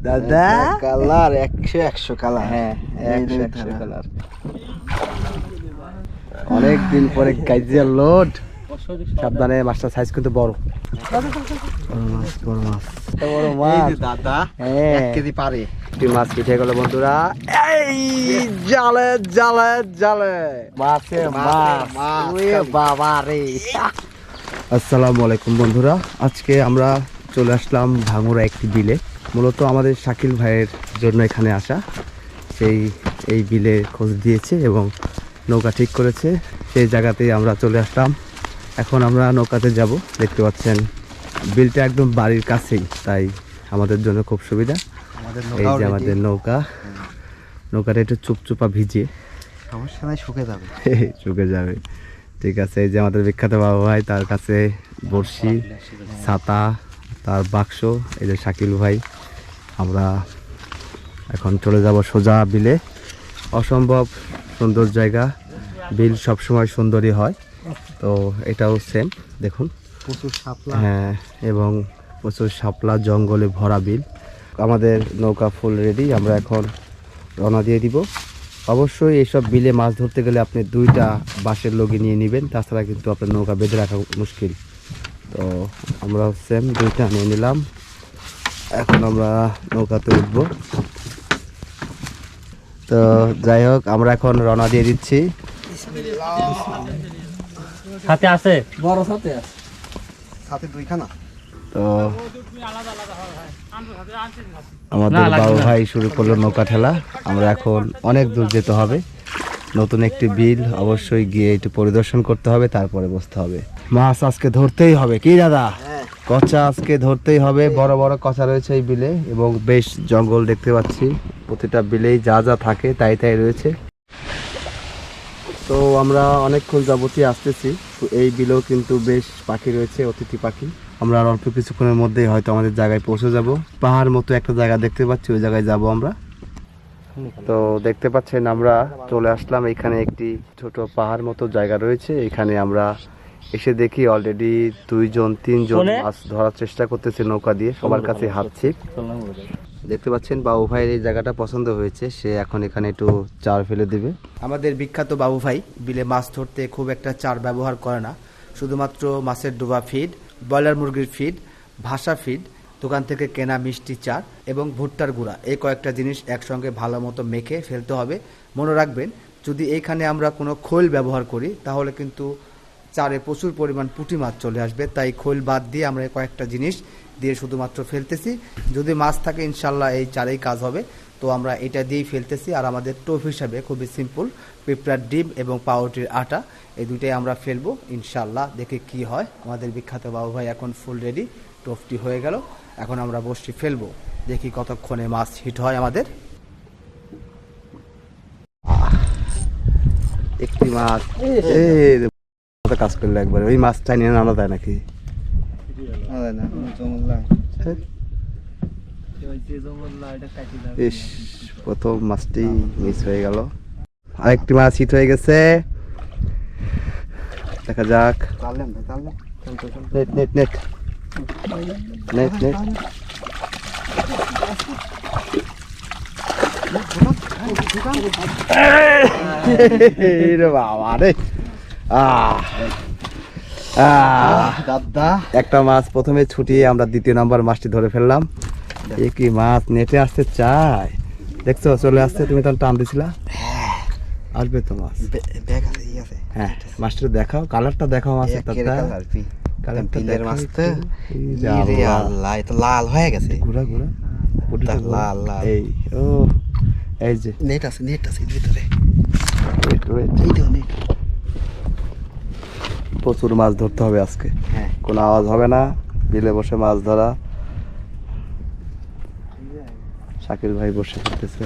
দাদা colour 100 colour. হ্যাঁ 100 colour. অনেক দিন পরে গাইজিয়া লোড। সাবধানে, মাছটা সাইজ কিন্তু বড়। বড় মাছ দাদা, 1 কেজি পারে। মাছ পিঠে গেল বন্ধুরা। এই জালে জালে জালে মাছে মাছ বাবা রে। আসসালামু আলাইকুম বন্ধুরা, আজকে আমরা চলে আসলাম ভাঙুরা একটি বিলে। মূলত আমাদের শাকিল ভাইয়ের জন্য এখানে আসা। এই বিলে খোঁজ দিয়েছে এবং নৌকা ঠিক করেছে, সেই জায়গাতেই আমরা চলে আসলাম। এখন আমরা নৌকাতে যাব। দেখতে পাচ্ছেন বিলটা একদম বাড়ির কাছেই, তাই আমাদের জন্য খুব সুবিধা। এই যে আমাদের নৌকাটা একটু চুপচুপা ভিজে, সমস্যা নাই, শুকে যাবে। শুকে যাবে, ঠিক আছে। এই যে আমাদের বিখ্যাত বাবা ভাই, তার কাছে বড়শি, ছাতা, তার বাক্স। এই যে শাকিল ভাই। আমরা এখন চলে যাব সোজা বিলে। অসম্ভব সুন্দর জায়গা, বিল সবসময় সুন্দরই হয়, তো এটাও সেম। দেখুন প্রচুর শাপলা, হ্যাঁ, এবং প্রচুর শাপলা, জঙ্গলে ভরা বিল। আমাদের নৌকা ফুল রেডি, আমরা এখন রওনা দিয়ে দিব। অবশ্যই এইসব বিলে মাছ ধরতে গেলে আপনি 2টা বাঁশের লগি নিয়ে নেবেন, তাছাড়া কিন্তু আপনার নৌকা বেঁধে রাখা মুশকিল। তো আমরা সেম 2টা নিয়ে নিলাম। এখন আমরা নৌকাতে উঠব। তো যাই হোক, আমরা এখন রওনা দিয়ে দিচ্ছি। সাথে আছে বড় সাথে আছে, সাথে 2খানা। তো আমাদের বাবু ভাই শুরু করলো নৌকা ঠেলা। আমরা এখন অনেক দূর যেতে হবে, নতুন একটি বিল, অবশ্যই গিয়ে একটু পরিদর্শন করতে হবে, তারপরে বসতে হবে। মাছ আজকে ধরতেই হবে, কি দাদা? কচা আজকে ধরতেই হবে। বড় বড় কচা রয়েছে এই বিলে, এবং বেশ জঙ্গল দেখতে পাচ্ছি। প্রতিটা বিলেই যা যা থাকে তাই তাই রয়েছে। তো আমরা অনেকক্ষণ যাবতীয় আসতেছি। এই বিলেও কিন্তু বেশ পাখি রয়েছে, অতিথি পাখি। আমরা আর অল্প কিছুক্ষণের মধ্যেই হয়তো আমাদের জায়গায় পৌঁছে যাব। পাহাড় মতো একটা জায়গা দেখতে পাচ্ছি, ওই জায়গায় যাব আমরা। তো দেখতে পাচ্ছেন আমরা চলে আসলাম। এখানে একটি ছোট পাহাড় মতো জায়গা রয়েছে। এখানে আমরা এসে দেখি অলরেডি 2-3জন মাছ ধরার চেষ্টা করতেছে নৌকা দিয়ে, সবার কাছে হাত ছিপ। দেখতে পাচ্ছেন বাবু ভাইয়ের এই জায়গাটা পছন্দ হয়েছে, সে এখন এখানে একটু চার ফেলে দিবে। আমাদের বিখ্যাত বাবু ভাই বিলে মাছ ধরতে খুব একটা চার ব্যবহার করে না, শুধুমাত্র মাছের ডোবা ফিড, ব্রয়লার মুরগির ফিড, ভাসা ফিড, দোকান থেকে কেনা মিষ্টি চার এবং ভুট্টার গুঁড়া, এই কয়েকটা জিনিস একসঙ্গে ভালো মতো মেখে ফেলতে হবে। মনে রাখবেন, যদি এইখানে আমরা কোনো খোল ব্যবহার করি তাহলে কিন্তু চারে প্রচুর পরিমাণ পুঁটি মাছ চলে আসবে, তাই খোল বাদ দিয়ে আমরা কয়েকটা জিনিস দিয়ে শুধুমাত্র ফেলতেছি। যদি মাছ থাকে ইনশাল্লাহ এই চারেই কাজ হবে, তো আমরা এটা দিয়েই ফেলতেছি। আর আমাদের টোপ হিসাবে খুবই সিম্পল, পিঁপড়ার ডিম এবং পাউরুটির আটা, এই দুইটাই আমরা ফেলবো ইনশাল্লাহ। দেখে কি হয়। আমাদের বিখ্যাত বাবু ভাই এখন ফুল রেডি, টোপটি হয়ে গেল। এখন আমরা বসটি ফেলবো, দেখি কতক্ষণে মাছ হিট হয় আমাদের। একটি মাছ কাজ করলে একবার ওই মাছটা নিয়ে আনা যায় নাকি? ইস, প্রথম মাছটি মিস হয়ে গেল। আরেকটি মাছ হিট হয়ে গেছে, দেখা যাক। Net net net net net বাবা রে, দাদা একটা মাছ প্রথমে ছুটিয়ে আমরা 2য় নাম্বার মাছটি ধরে ফেললাম। কি মাছ নেটে আসতে চায়, দেখছো চলে আসছে। তুমি তখন টান দিছিলা, আসবে তো মাছ। হ্যাঁ, মাছটা দেখাও, কালারটা দেখাও মাছের। লাল হয়ে গেছে, ঘুরা ঘুরা লাল লাল। এই ও, এই যে নেট আছে, নেট আছে ভিতরে। প্রচুর মাছ ধরতে হবে আজকে। হ্যাঁ, কোনো আওয়াজ হবে না, বিলে বসে মাছ ধরা। শাকিল ভাই বসে ফেলতেছে,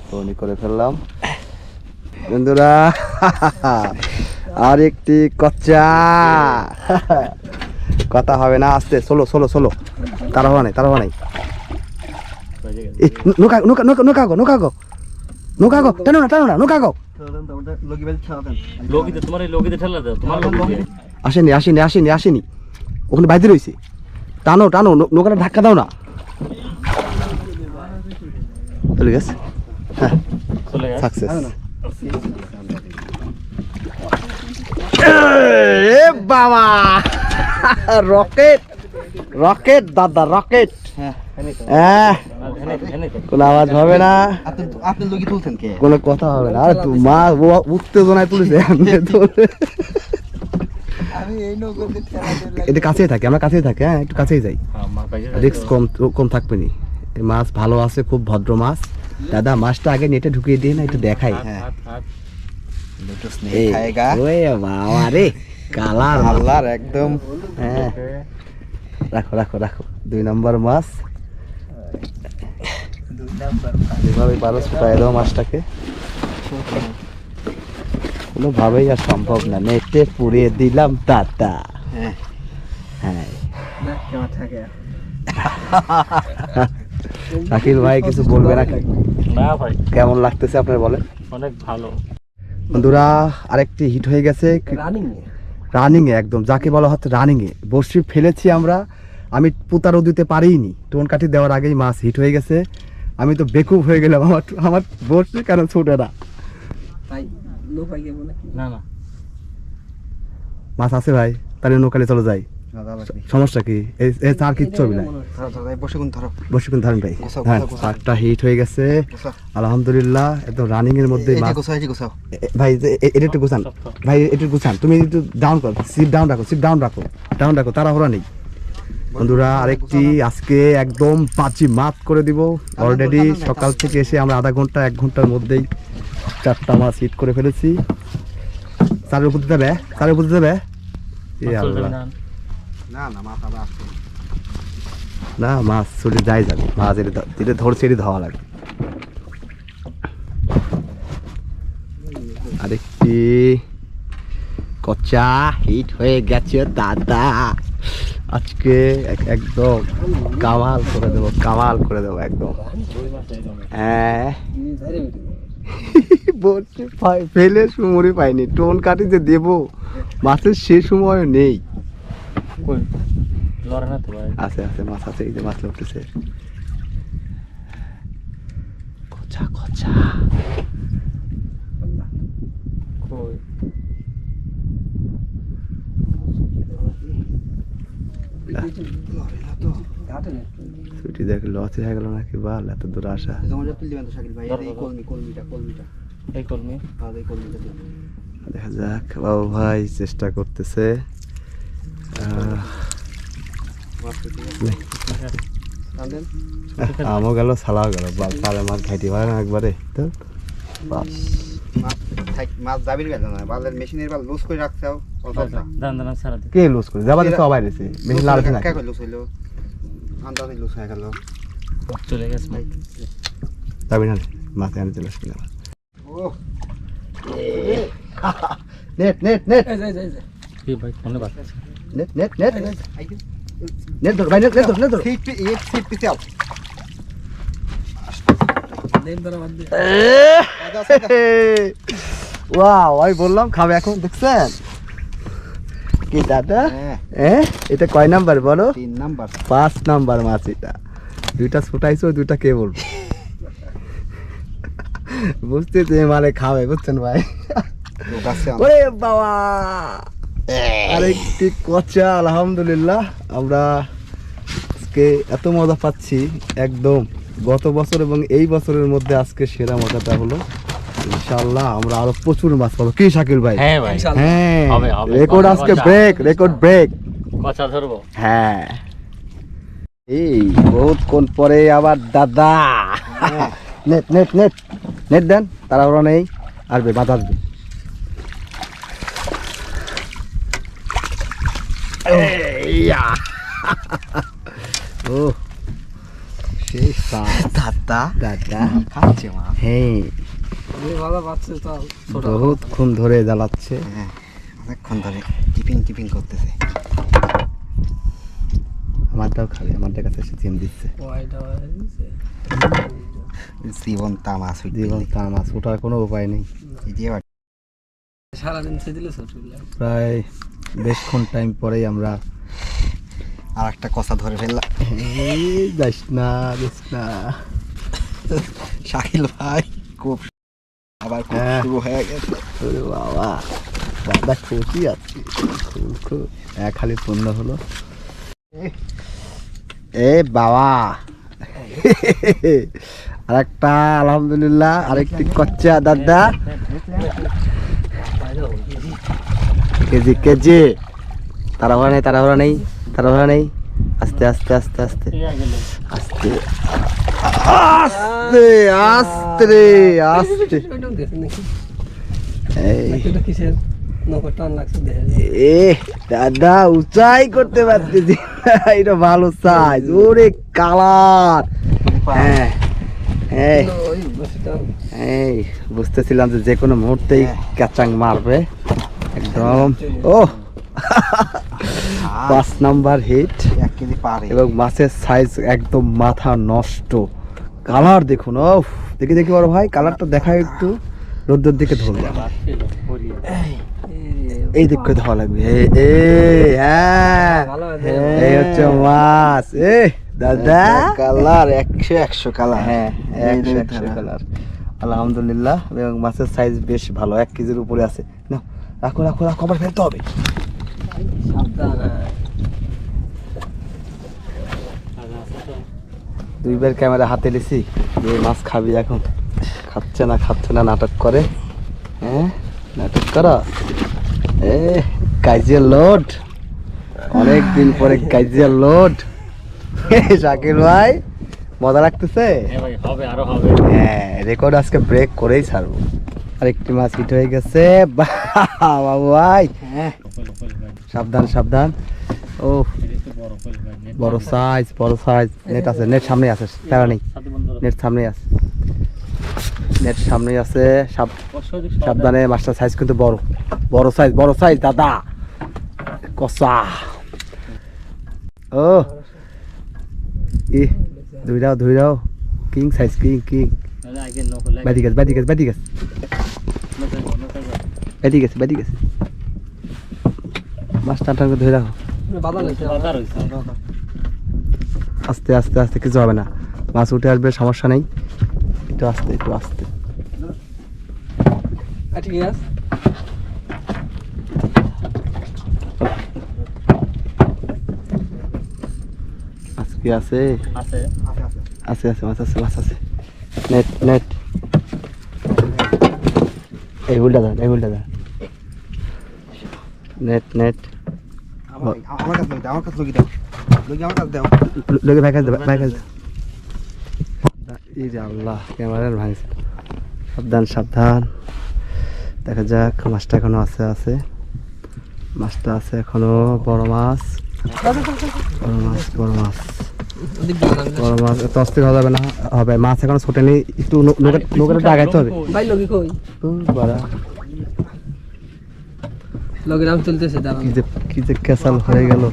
ফোনই করে ফেললাম বন্ধুরা। আর একটি কচ্চা, কথা হবে না, আস্তে সোলো সোলো সোলো, তারা হওয়া নাই, তারা হওয়া নাই। নৌকা নৌকা নৌকা নৌকা গো, নৌকা গো, নৌকা গো, টানো না টানো না, নৌকা গো। আসেনি আসেনি আসেনি আসেনি, ওখানে বাইরে রয়েছে, টানো টানো, নৌকাটা ধাক্কা দাও না। চলে গেছে, হ্যাঁ সাকসেস। এ বাবা, রকেট রকেট দাদা, রকেট। হ্যাঁ, কোনো আওয়াজ হবে না, আপনি লোকি তুলছেন কে? কোনো কথা হবে না। আরে মা উত্তেজনায় তুলেছে। এটা কাছেই থাকে, আমরা কাছেই থাকি। হ্যাঁ, একটু কাছেই যাই, রিস্ক কম কম থাকবে নি। মাছ ভালো আছে, খুব ভদ্র মাছ। দাদা মাছটা আগে নেটে ঢুকিয়ে দিয়ে না, একটু দেখাই। বাবা রে, কালার আল্লাহর একদম। হ্যাঁ, রাখো রাখো রাখো। 2 নম্বর মাছ। যেভাবে পারো ছুটাই দাও মাছটাকে, কোনোভাবেই আর সম্ভব না। নেটে পুড়িয়ে দিলাম দাদা। হ্যাঁ, শাকিল ভাই কিছু বলবে নাকি? না ভাই, কেমন লাগতেছে আপনার বলেন? অনেক ভালো। বন্ধুরা, আরেকটি হিট হয়ে গেছে রানিং এ, একদম যাকে বলা হচ্ছে রানিং এ। বড়শি ফেলেছি আমরা, আমি পুতারও দিতে পারিনি, টোন কাঠি দেওয়ার আগেই মাছ হিট হয়ে গেছে। আমি তো বেকুব হয়ে গেলাম, আমার বড়শি কেন ছুটে না। না না, মাছ আছে ভাই, তাহলে নৌকালে চলে যাই। সমস্যা কি? এই চার কিচ্ছু হবে না। বসে কোন ধরো, বসে কোন ধরেন ভাই। গোছাও, হ্যাঁ, গোছাও, গোছাও। চারটা হিট হয়ে গেছে আলহামদুলিল্লাহ, একদম রানিং এর মধ্যে এটা মাছ। গোছাও, এটা গোছাও। ভাই এটা একটু গুছান ভাই, একটু গুছান। তুমি একটু ডাউন করো, সিট ডাউন রাখো, সিট ডাউন রাখো, ডাউন রাখো, তাড়াহুড়া নেই। বন্ধুরা, আরেকটি আজকে একদম পাঁচি মাত করে দিব। অলরেডি সকাল থেকে এসে আমরা আধা ঘন্টা 1 ঘন্টার মধ্যেই 4টা মাছ হিট করে ফেলেছি। চারের উপর দিতে হবে, চারের উপর দিতে হবে। এ আল্লাহ, না না, মাথা আসছে না মাছ চলে যাই যাবে, মাছ এটা ধরছে, এটি ধোয়া লাগে। আরেকটি কচা হিট হয়ে গেছে দাদা। আজকে একদম কামাল করে দেবো, কামাল করে দেবো একদম। হ্যাঁ, বলছি ফেলে সময় পাইনি, টোন কাটি যে দেবো, মাছের সে সময় নেই। কই লড়ে না তো ভাই? আছে আছে, মাছ আছে, এই যে মাছ উঠতেছে। কচা কচা, কই ছুটি দেখে লসে হয়ে গেল নাকি? বাল, এত দূর আসা। তোমার তুল দিবেন তো শাকিল ভাই, এই কলমিটা এই কলমি? আর এই কলমিটা দিন। দেখা যাক, বাবু ভাই চেষ্টা করতেছে। আমও গেল, সালাও গেল, পারে মাছ খাইতে পারে না একবারে। তো মাছ দাবির গেল না, বালের মেশিনের বাল লুজ করে রাখছাও। দান দান সারা দি। কে লুজ করে যাবা দিতে সবাই রেছে, মেশিন লাড়ছে না। কে কই লুজ হইলো? আন্দাজে লুজ হয়ে গেল। চলে গেছে ভাই। যাবি না মাছ এনে চলে আসবে না। ও নেট নেট নেট কি ভাই ফোনে বাজছে? নেট নেট নেট নেট ধর ভাই, নেট নেট ধর, নেট ধর। সিট পিছে আও। ওয়াও, আমি বললাম খাবে এখন, দেখছেন কি দাদা? হ্যাঁ, এটা কয় নাম্বার বলো? 3 নাম্বার। 5 নাম্বার মাছ এটা। 2টা ছুটাইছো, 2টা কে বলবো? বুঝতে যে মানে খাবে, বুঝছেন ভাই? ওরে বাবা, আরেকটি কচা। আলহামদুলিল্লাহ, আমরা আজকে এত মজা পাচ্ছি একদম। গত বছর এবং এই বছরের মধ্যে আজকে সেরা মজাটা হলো। ইনশাআল্লাহ আমরা আরো প্রচুর মাছ পাবো। কি শাকিল ভাই? হ্যাঁ ভাই, হ্যাঁ, হবে, হবে। রেকর্ড আজকে ব্রেক, রেকর্ড ব্রেক। কচা ধরবো। হ্যাঁ, এই বহুত কোন পরে আবার দাদা। নেট নেট নেট নেট দেন, তাড়াহুড়া নেই, আসবে মাছ আসবে। ও সেই দাদা দাদা খাচ্ছে মা। হ্যাঁ, বহুত ক্ষণ ধরে জ্বালাচ্ছে। হ্যাঁ, অনেকক্ষণ ধরে টিপিং টিপিং করতেছে। আমারটাও খাবে, আমারটার কাছে এসে জিম দিচ্ছে। জীবন তামাস জীবন তার মাছ ওঠার কোনো উপায় নেই। সারাদিন সে দিলে প্রায় বেশক্ষণ টাইম পরেই আমরা আর একটা কষা ধরে ফেললাম। যাস না যাস না। শাকিল ভাই খুব আবার খুব হ্যাঁ। শুরু হয়ে গেছে। ওরে বাবা, দাদা খুশি আছে, খুব খালি পূর্ণ হলো। এ বাবা, আরেকটা আলহামদুলিল্লাহ, আরেকটি করছে দাদা। কেজি কেজি, তাড়াহুড়া নেই, তাড়াহুড়া নেই, তাড়াহুড়া নেই। আস্তে আস্তে আস্তে আস্তে আস্তে আস্তে আস্তে আস্তে। এ দাদা উঁচাই করতে পারতেছি না, এটা ভালো সাইজ। ওরে কালার, হ্যাঁ এই বুঝতেছিলাম যে কোনো মুহূর্তেই ক্যাচাং মারবে একদম। ও 5 নাম্বার হিট, 1 কেজি পারে। এবং মাছের সাইজ একদম মাথা নষ্ট। কালার দেখুন, ও দেখি দেখি বড় ভাই, কালারটা দেখায় একটু, রোদ্রের দিকে ধরবে, এই দিক করে ধোয়া লাগবে। হ্যাঁ, এই হচ্ছে মাছ। এ দাদা কালার 100 কালার। হ্যাঁ 100 কালার আলহামদুলিল্লাহ, এবং মাছের সাইজ বেশ ভালো, 1 কেজির উপরে আছে। না রাখো রাখো রাখো, আবার ফেলতে হবে। দুইবার ক্যামেরা হাতে নিছি, যে মাছ খাবি এখন, খাচ্ছে না নাটক করে। হ্যাঁ নাটক করা। এ কাইজিয়া লোড, অনেক দিন পরে কাইজিয়া লোড। শাকিল ভাই মজা লাগতেছে। হ্যাঁ রেকর্ড আজকে ব্রেক করেই ছাড়বো। আরেকটি মাছ হিট হয়ে গেছে বাবু ভাই। হ্যাঁ সাবধান সাবধান। ও বড় সাইজ, বড় সাইজ। নেট আছে, নেট সামনে আছে, প্যারা নেই, নেট সামনে আছে, নেট সামনে আছে। সাবধানে, মাছটার সাইজ কিন্তু বড়, বড় সাইজ, বড় সাইজ দাদা, কষা। ও ই ধুইরাও কিং সাইজ, কিং কিং। বাদি গেছে বাদি গেছে বাদি গেছে বাদি গেছে বাদি গেছে। মাছটা টানকে ধরে রাখো, আস্তে আস্তে আস্তে, কিছু হবে না, মাছ উঠে আসবে, সমস্যা নেই। একটু আস্তে, একটু আস্তে। মাছ কি আছে? আছে আছে, মাছ আছে, মাছ আছে। নেট নেট, এই উল্টা দেন, এই উল্টা দেন। নেট নেট আমার কাছে দাও, আমার কাছে লগি দাও, লগি আমার কাছে দাও। লোকে ভাই কাছে, ভাই কাছে। এই যে আল্লাহ, ক্যামেরার ভাঙছে। সাবধান সাবধান, দেখা যাক। মাছটা এখনো আছে, আছে মাছটা আছে এখনো। বড় মাছ, বড় মাছ, বড় মাছ, বড় মাছ। এত অস্থির হওয়া যাবে না, হবে। মাছ এখনো ছোটেনি, একটু নৌকাটা আগাইতে হবে। কি যে ক্যাসাল হয়ে গেল।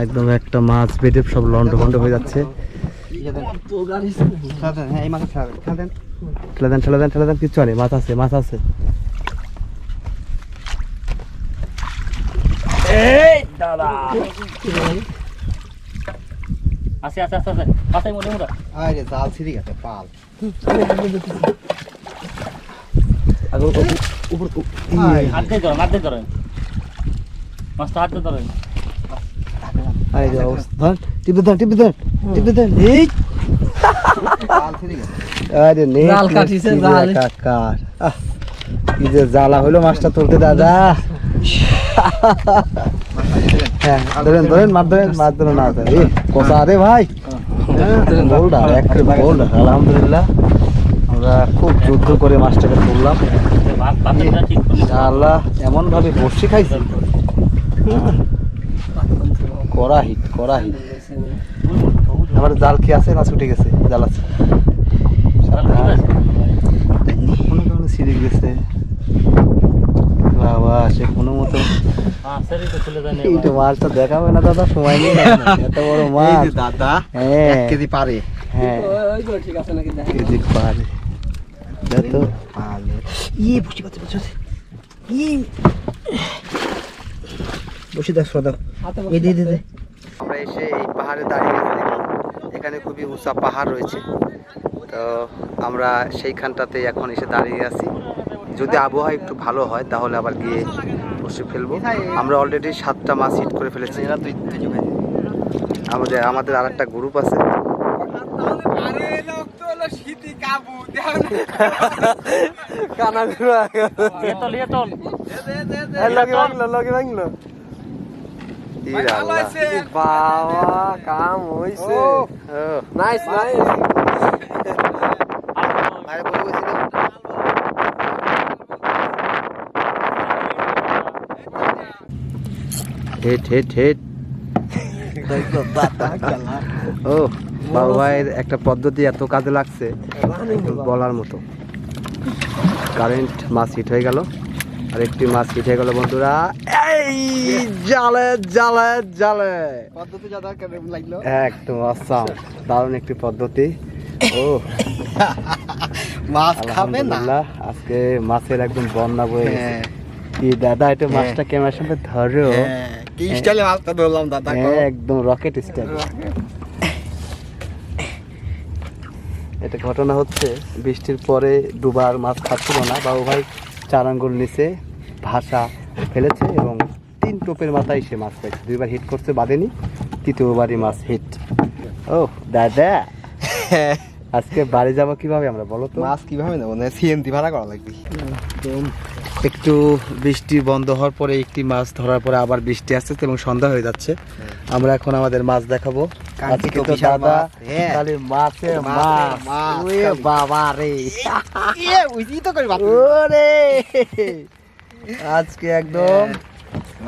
একদম একটা মাছ বেটে সব লন্ড ভন্ড হয়ে যাচ্ছে। হ্যাঁ এই মাছ ছাড়া দেন। ঠেলে দেন, ঠেলে দেন, ঠেলে দেন, কিচ্ছু নেই, মাছ আছে, মাছ আছে। আছে আছে আছে আছে, আছে মোটা মোটা। আরে জাল ছিঁড়ে গেছে, পাল। হাত দিয়ে ধরেন, হাত দিয়ে ধরেন, মাছটা হাত দিয়ে ধরেন। এই যে অবস্থা, টিপে দেন, টিপে দেন, টিপে দেন। এই জাল ছিঁড়ে গেছে। আরে নেই, কাকার কি যে জ্বালা হলো মাছটা তুলতে দাদা। হ্যাঁ ধরেন ধরেন, মাছ ধরেন, মাছ ধরেন না। এই কষা রে ভাই, বোল্ডার, এক বোল্ডার। আলহামদুলিল্লাহ, আমরা খুব যুদ্ধ করে মাছটাকে তুললাম। আল্লাহ এমন ভাবে বসে খাইছি, কড়া হিট, কড়া হিট। আমার জাল কি আছে? মাছ উঠে গেছে, জাল আছে। কোনো কারণে ছিঁড়ে গেছে বাবা, সে কোনো মতো। এইটা মাছটা দেখাবে না দাদা, সময় নেই, এত বড় মাছ দাদা। হ্যাঁ 1 কেজি পারে। হ্যাঁ কেজি পারে, দেখো। পালে। ইয়ে বুঝতে পারছি, বুঝতে পারছি। বসে দেখ শ্রদ্ধা এই দে দে। আমরা এসে এই পাহাড়ে দাঁড়িয়ে গেছি দেখুন। এখানে খুবই উঁচা পাহাড় রয়েছে, তো আমরা সেইখানটাতে এখন এসে দাঁড়িয়ে আছি। যদি আবহাওয়া একটু ভালো হয় তাহলে আবার গিয়ে বসে ফেলবো। আমরা অলরেডি 7টা মাছ হিট করে ফেলেছি। আমাদের আর একটা গ্রুপ আছে। কাম হইছে। Nice nice. Hit hit hit. ও বাবু ভাইয়ের একটা পদ্ধতি এত কাজে লাগছে বলার মতো। কারেন্ট মাছ হিট হয়ে গেল, আর একটি মাছ হিট হয়ে গেল বন্ধুরা। এই জালে জালে জালে পদ্ধতি দাদা কেমন লাগলো? একদম আসাম, দারুণ একটি পদ্ধতি। ও মাছ খাবে না? আলহামদুলিল্লাহ, আজকে মাছের একদম বন্যা বয়ে গেছে। কি দাদা এটা মাছটা ক্যামেরার সামনে ধরো। কি স্টাইলে মাছটা ধরলাম দাদা? একদম রকেট স্টাইল। এটা ঘটনা হচ্ছে বৃষ্টির পরে ডুবার মাছ খাচ্ছিল না, বাবু ভাই 4 আঙ্গুল নিচে ভাষা ফেলেছে এবং 3 টোপের মাথায় সে মাছ পেয়েছে। 2বার হিট করছে, বাঁধেনি, 3য়বারই মাছ হিট। ও দাদা, আজকে বাড়ি যাবো কিভাবে আমরা বলো তো? মাছ কিভাবে নেবো? সিএনজি ভাড়া করা লাগবে। একটু বৃষ্টি বন্ধ হওয়ার পরে একটি মাছ ধরার পরে আবার বৃষ্টি আসছে এবং সন্ধ্যা হয়ে যাচ্ছে। আমরা এখন আমাদের মাছ দেখাবো। আজকে তো দাদা খালি মাছে মাছ। ওরে বাবা রে, ওরে আজকে একদম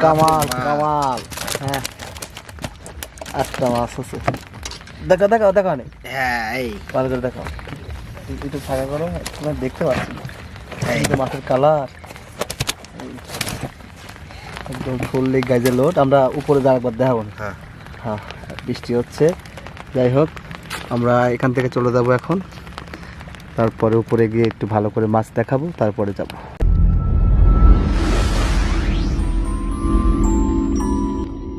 কামাল কামাল। হ্যাঁ, 8টা মাছ আছে। দেখো দেখো দেখো না, হ্যাঁ এই ভালো করে দেখো, একটু ফাঁকা করো, তোমরা দেখতে পাচ্ছি মাছের কালার একদম ফুললি গাইজের লোড। আমরা উপরে যাওয়ার পর দেখাবো না। হ্যাঁ, বৃষ্টি হচ্ছে। যাই হোক, আমরা এখান থেকে চলে যাব এখন, তারপরে উপরে গিয়ে একটু ভালো করে মাছ দেখাবো, তারপরে যাব।